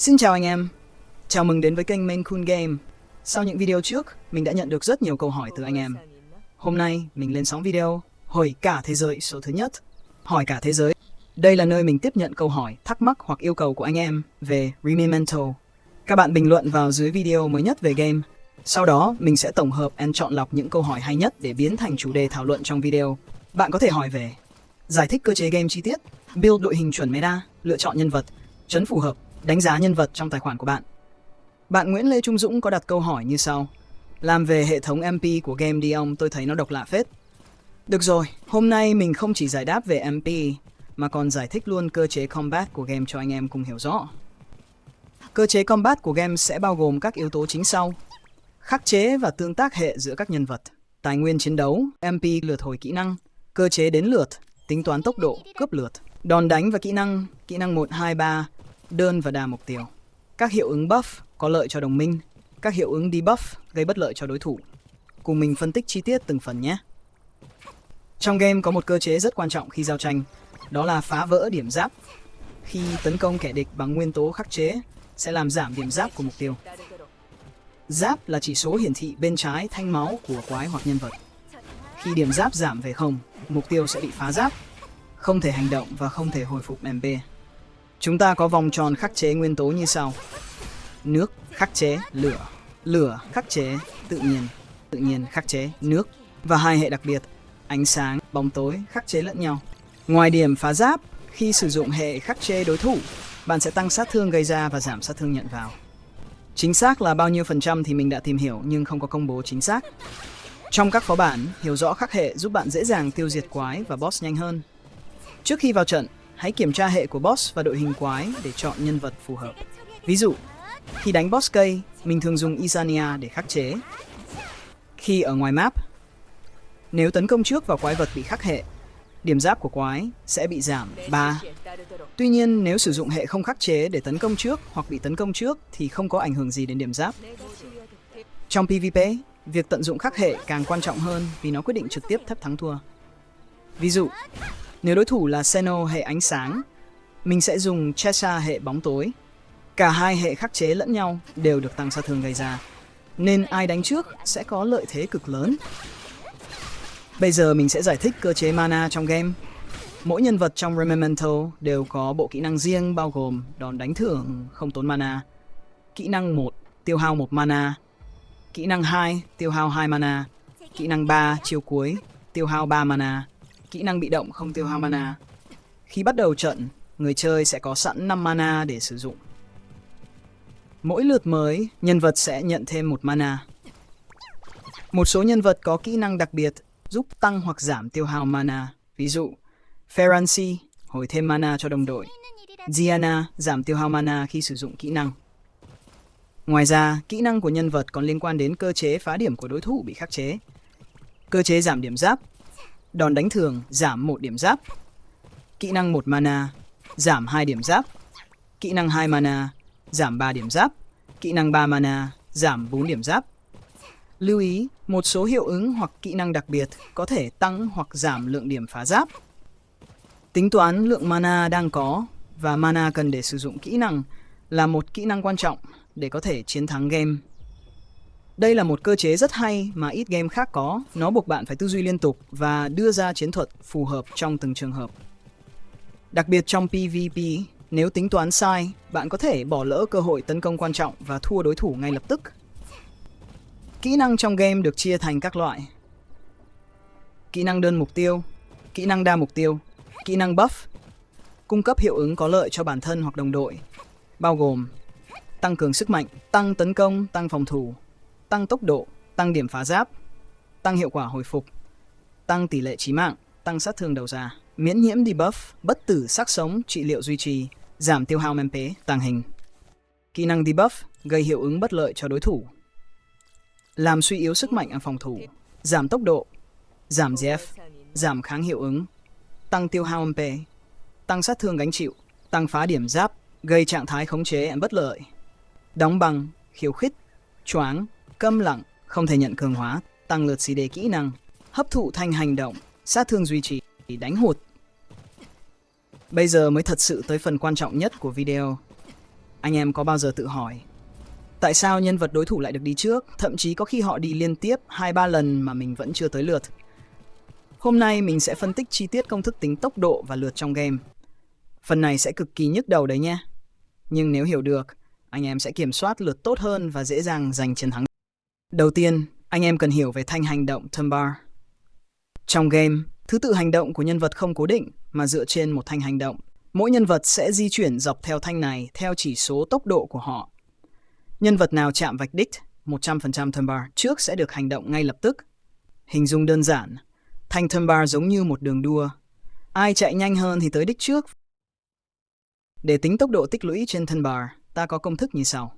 Xin chào anh em, chào mừng đến với kênh Main Cool Game. Sau những video trước, mình đã nhận được rất nhiều câu hỏi từ anh em. Hôm nay, mình lên sóng video Hỏi cả thế giới số thứ nhất. Hỏi cả thế giới. Đây là nơi mình tiếp nhận câu hỏi, thắc mắc hoặc yêu cầu của anh em về Rememento. Các bạn bình luận vào dưới video mới nhất về game. Sau đó, mình sẽ tổng hợp and chọn lọc những câu hỏi hay nhất để biến thành chủ đề thảo luận trong video. Bạn có thể hỏi về giải thích cơ chế game chi tiết, build đội hình chuẩn meta, lựa chọn nhân vật, trấn phù hợp, đánh giá nhân vật trong tài khoản của bạn. Bạn Nguyễn Lê Trung Dũng có đặt câu hỏi như sau. Làm về hệ thống MP của game đi ông, tôi thấy nó độc lạ phết. Được rồi, hôm nay mình không chỉ giải đáp về MP mà còn giải thích luôn cơ chế combat của game cho anh em cùng hiểu rõ. Cơ chế combat của game sẽ bao gồm các yếu tố chính sau: khắc chế và tương tác hệ giữa các nhân vật, tài nguyên chiến đấu, MP lượt hồi kỹ năng, cơ chế đến lượt, tính toán tốc độ, cướp lượt, đòn đánh và kỹ năng 1, 2, 3, đơn và đà mục tiêu. Các hiệu ứng buff có lợi cho đồng minh, các hiệu ứng debuff gây bất lợi cho đối thủ. Cùng mình phân tích chi tiết từng phần nhé. Trong game có một cơ chế rất quan trọng khi giao tranh, đó là phá vỡ điểm giáp. Khi tấn công kẻ địch bằng nguyên tố khắc chế, sẽ làm giảm điểm giáp của mục tiêu. Giáp là chỉ số hiển thị bên trái thanh máu của quái hoặc nhân vật. Khi điểm giáp giảm về 0, mục tiêu sẽ bị phá giáp, không thể hành động và không thể hồi phục MP. Chúng ta có vòng tròn khắc chế nguyên tố như sau: nước khắc chế lửa, lửa khắc chế tự nhiên khắc chế nước, và hai hệ đặc biệt ánh sáng, bóng tối khắc chế lẫn nhau. Ngoài điểm phá giáp, khi sử dụng hệ khắc chế đối thủ, bạn sẽ tăng sát thương gây ra và giảm sát thương nhận vào. Chính xác là bao nhiêu phần trăm thì mình đã tìm hiểu nhưng không có công bố chính xác. Trong các phó bản, hiểu rõ khắc hệ giúp bạn dễ dàng tiêu diệt quái và boss nhanh hơn. Trước khi vào trận, hãy kiểm tra hệ của boss và đội hình quái để chọn nhân vật phù hợp. Ví dụ, khi đánh boss cây, mình thường dùng Isania để khắc chế. Khi ở ngoài map, nếu tấn công trước vào quái vật bị khắc hệ, điểm giáp của quái sẽ bị giảm 3. Tuy nhiên, nếu sử dụng hệ không khắc chế để tấn công trước hoặc bị tấn công trước thì không có ảnh hưởng gì đến điểm giáp. Trong PvP, việc tận dụng khắc hệ càng quan trọng hơn vì nó quyết định trực tiếp thép thắng thua. Ví dụ, nếu đối thủ là Seno hệ ánh sáng, mình sẽ dùng Chesa hệ bóng tối. Cả hai hệ khắc chế lẫn nhau đều được tăng sát thương gây ra, nên ai đánh trước sẽ có lợi thế cực lớn. Bây giờ mình sẽ giải thích cơ chế mana trong game. Mỗi nhân vật trong Rememento đều có bộ kỹ năng riêng bao gồm đòn đánh thưởng không tốn mana, kỹ năng 1 tiêu hao 1 mana, kỹ năng 2 tiêu hao 2 mana, kỹ năng 3 chiêu cuối tiêu hao 3 mana, kỹ năng bị động không tiêu hao mana. Khi bắt đầu trận, người chơi sẽ có sẵn 5 mana để sử dụng. Mỗi lượt mới, nhân vật sẽ nhận thêm 1 mana. Một số nhân vật có kỹ năng đặc biệt giúp tăng hoặc giảm tiêu hao mana. Ví dụ, Ferrancy hồi thêm mana cho đồng đội, Diana giảm tiêu hao mana khi sử dụng kỹ năng. Ngoài ra, kỹ năng của nhân vật còn liên quan đến cơ chế phá điểm của đối thủ bị khắc chế. Cơ chế giảm điểm giáp, đòn đánh thường giảm 1 điểm giáp, kỹ năng 1 mana giảm 2 điểm giáp, kỹ năng 2 mana giảm 3 điểm giáp, kỹ năng 3 mana giảm 4 điểm giáp. Lưu ý, một số hiệu ứng hoặc kỹ năng đặc biệt có thể tăng hoặc giảm lượng điểm phá giáp. Tính toán lượng mana đang có và mana cần để sử dụng kỹ năng là một kỹ năng quan trọng để có thể chiến thắng game. Đây là một cơ chế rất hay mà ít game khác có, nó buộc bạn phải tư duy liên tục và đưa ra chiến thuật phù hợp trong từng trường hợp. Đặc biệt trong PvP, nếu tính toán sai, bạn có thể bỏ lỡ cơ hội tấn công quan trọng và thua đối thủ ngay lập tức. Kỹ năng trong game được chia thành các loại: kỹ năng đơn mục tiêu, kỹ năng đa mục tiêu, kỹ năng buff, cung cấp hiệu ứng có lợi cho bản thân hoặc đồng đội, bao gồm tăng cường sức mạnh, tăng tấn công, tăng phòng thủ, tăng tốc độ, tăng điểm phá giáp, tăng hiệu quả hồi phục, tăng tỷ lệ chí mạng, tăng sát thương đầu ra, miễn nhiễm debuff, bất tử xác sống, trị liệu duy trì, giảm tiêu hao MP, tàng hình. Kỹ năng debuff gây hiệu ứng bất lợi cho đối thủ, làm suy yếu sức mạnh ở phòng thủ, giảm tốc độ, giảm GF, giảm kháng hiệu ứng, tăng tiêu hao MP, tăng sát thương gánh chịu, tăng phá điểm giáp, gây trạng thái khống chế bất lợi, đóng băng, khiêu khích, choáng, câm lặng, không thể nhận cường hóa, tăng lượt CD kỹ năng, hấp thụ thành hành động, sát thương duy trì, đánh hụt. Bây giờ mới thật sự tới phần quan trọng nhất của video. Anh em có bao giờ tự hỏi tại sao nhân vật đối thủ lại được đi trước, thậm chí có khi họ đi liên tiếp 2-3 lần mà mình vẫn chưa tới lượt? Hôm nay mình sẽ phân tích chi tiết công thức tính tốc độ và lượt trong game. Phần này sẽ cực kỳ nhức đầu đấy nha. Nhưng nếu hiểu được, anh em sẽ kiểm soát lượt tốt hơn và dễ dàng giành chiến thắng. Đầu tiên, anh em cần hiểu về thanh hành động turn bar. Trong game, thứ tự hành động của nhân vật không cố định mà dựa trên một thanh hành động. Mỗi nhân vật sẽ di chuyển dọc theo thanh này theo chỉ số tốc độ của họ. Nhân vật nào chạm vạch đích 100% turn bar trước sẽ được hành động ngay lập tức. Hình dung đơn giản, thanh turn bar giống như một đường đua. Ai chạy nhanh hơn thì tới đích trước. Để tính tốc độ tích lũy trên turn bar, ta có công thức như sau.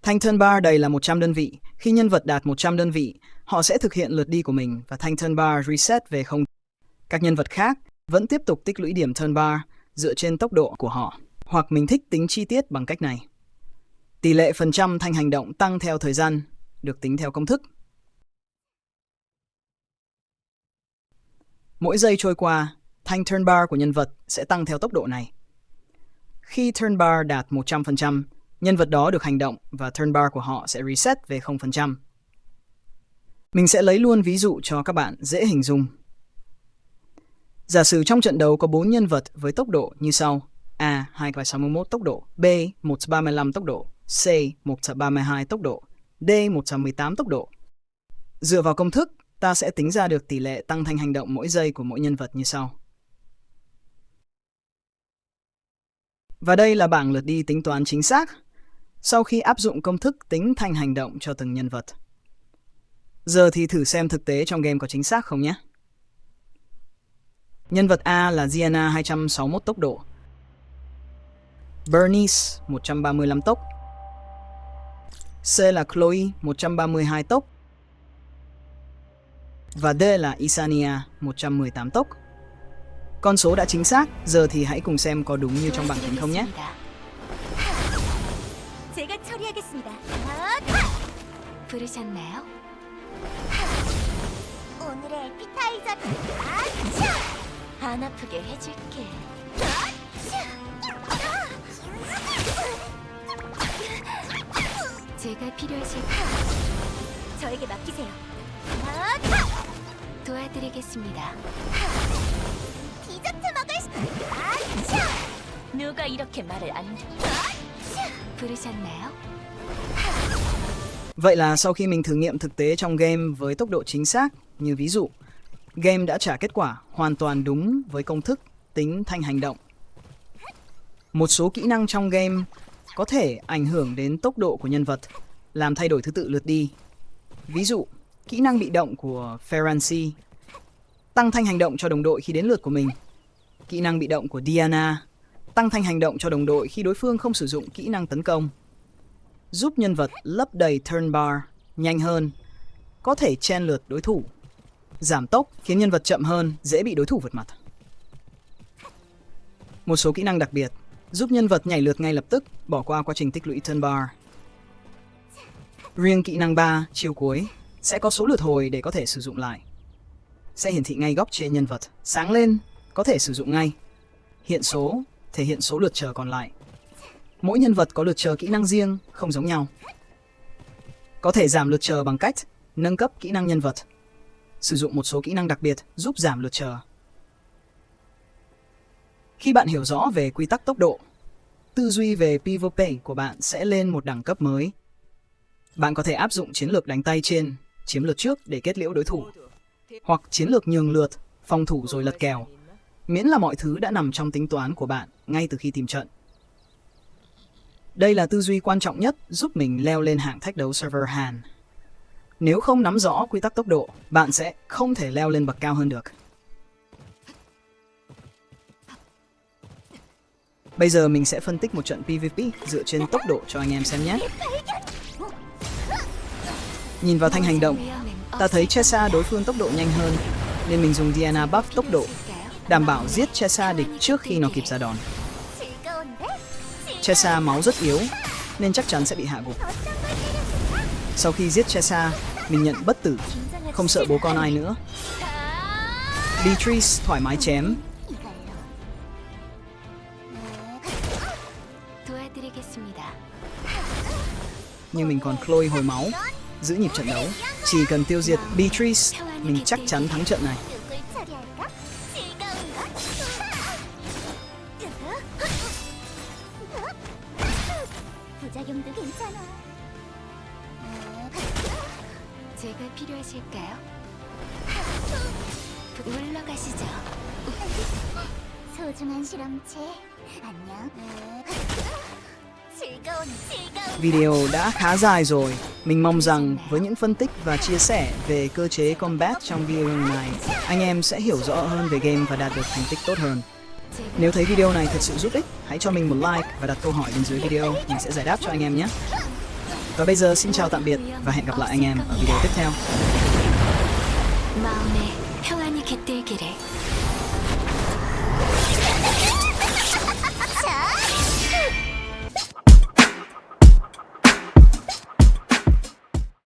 Thanh turn bar đầy là 100 đơn vị. Khi nhân vật đạt 100 đơn vị, họ sẽ thực hiện lượt đi của mình và thanh turn bar reset về 0. Các nhân vật khác vẫn tiếp tục tích lũy điểm turn bar dựa trên tốc độ của họ. Hoặc mình thích tính chi tiết bằng cách này. Tỷ lệ phần trăm thanh hành động tăng theo thời gian được tính theo công thức. Mỗi giây trôi qua, thanh turn bar của nhân vật sẽ tăng theo tốc độ này. Khi turn bar đạt 100%, nhân vật đó được hành động và turn bar của họ sẽ reset về 0%. Mình sẽ lấy luôn ví dụ cho các bạn dễ hình dung. Giả sử trong trận đấu có 4 nhân vật với tốc độ như sau. A. 261 tốc độ, B. 135 tốc độ, C. 132 tốc độ, D. 118 tốc độ. Dựa vào công thức, ta sẽ tính ra được tỷ lệ tăng thanh hành động mỗi giây của mỗi nhân vật như sau. Và đây là bảng lượt đi tính toán chính xác sau khi áp dụng công thức tính thanh hành động cho từng nhân vật. Giờ thì thử xem thực tế trong game có chính xác không nhé. Nhân vật A là Diana 261 tốc độ, Bernice 135 tốc, C là Chloe 132 tốc và D là Isania 118 tốc. Con số đã chính xác, giờ thì hãy cùng xem có đúng như trong bảng tính không nhé. 제가 처리하겠습니다. 부르셨나요? 오늘의 에피타이저는 안 아프게 해줄게. 제가 필요하실까요? 저에게 맡기세요. 도와드리겠습니다. 디저트 먹을 누가 이렇게 말을 안 부르셨나요? Vậy là sau khi mình thử nghiệm thực tế trong game với tốc độ chính xác, như ví dụ, game đã trả kết quả hoàn toàn đúng với công thức tính thanh hành động. Một số kỹ năng trong game có thể ảnh hưởng đến tốc độ của nhân vật, làm thay đổi thứ tự lượt đi. Ví dụ, kỹ năng bị động của Ferenci tăng thanh hành động cho đồng đội khi đến lượt của mình. Kỹ năng bị động của Diana tăng thanh hành động cho đồng đội khi đối phương không sử dụng kỹ năng tấn công. Giúp nhân vật lấp đầy turn bar nhanh hơn, có thể chen lượt đối thủ. Giảm tốc khiến nhân vật chậm hơn, dễ bị đối thủ vượt mặt. Một số kỹ năng đặc biệt giúp nhân vật nhảy lượt ngay lập tức, bỏ qua quá trình tích lũy turn bar. Riêng kỹ năng 3, chiêu cuối, sẽ có số lượt hồi để có thể sử dụng lại. Sẽ hiển thị ngay góc trên nhân vật, sáng lên, có thể sử dụng ngay. Hiện số, thể hiện số lượt chờ còn lại. Mỗi nhân vật có lượt chờ kỹ năng riêng, không giống nhau. Có thể giảm lượt chờ bằng cách nâng cấp kỹ năng nhân vật. Sử dụng một số kỹ năng đặc biệt giúp giảm lượt chờ. Khi bạn hiểu rõ về quy tắc tốc độ, tư duy về PvP của bạn sẽ lên một đẳng cấp mới. Bạn có thể áp dụng chiến lược đánh tay trên, chiếm lượt trước để kết liễu đối thủ, hoặc chiến lược nhường lượt, phòng thủ rồi lật kèo, miễn là mọi thứ đã nằm trong tính toán của bạn ngay từ khi tìm trận. Đây là tư duy quan trọng nhất giúp mình leo lên hạng thách đấu server Han. Nếu không nắm rõ quy tắc tốc độ, bạn sẽ không thể leo lên bậc cao hơn được. Bây giờ mình sẽ phân tích một trận PvP dựa trên tốc độ cho anh em xem nhé. Nhìn vào thanh hành động, ta thấy Chessa đối phương tốc độ nhanh hơn, nên mình dùng Diana buff tốc độ, đảm bảo giết Chessa địch trước khi nó kịp ra đòn. Chessa máu rất yếu, nên chắc chắn sẽ bị hạ gục. Sau khi giết Chessa, mình nhận bất tử, không sợ bố con ai nữa. Beatrice thoải mái chém. nhưng mình còn Chloe hồi máu. Giữ nhịp trận đấu, chỉ cần tiêu diệt Beatrice, mình chắc chắn thắng trận này. 누굴 처리할까? 즐거운가? 부작용도 괜찮아. 제가 필요하실까요? 물러가시죠. 소중한 실험체, 안녕. 즐거운. Video đã khá dài rồi. Mình mong rằng với những phân tích và chia sẻ về cơ chế combat trong video này, anh em sẽ hiểu rõ hơn về game và đạt được thành tích tốt hơn. Nếu thấy video này thật sự giúp ích, hãy cho mình một like và đặt câu hỏi bên dưới video, mình sẽ giải đáp cho anh em nhé. Và bây giờ xin chào tạm biệt và hẹn gặp lại anh em ở video tiếp theo. 마음에 평안이 깃들기를.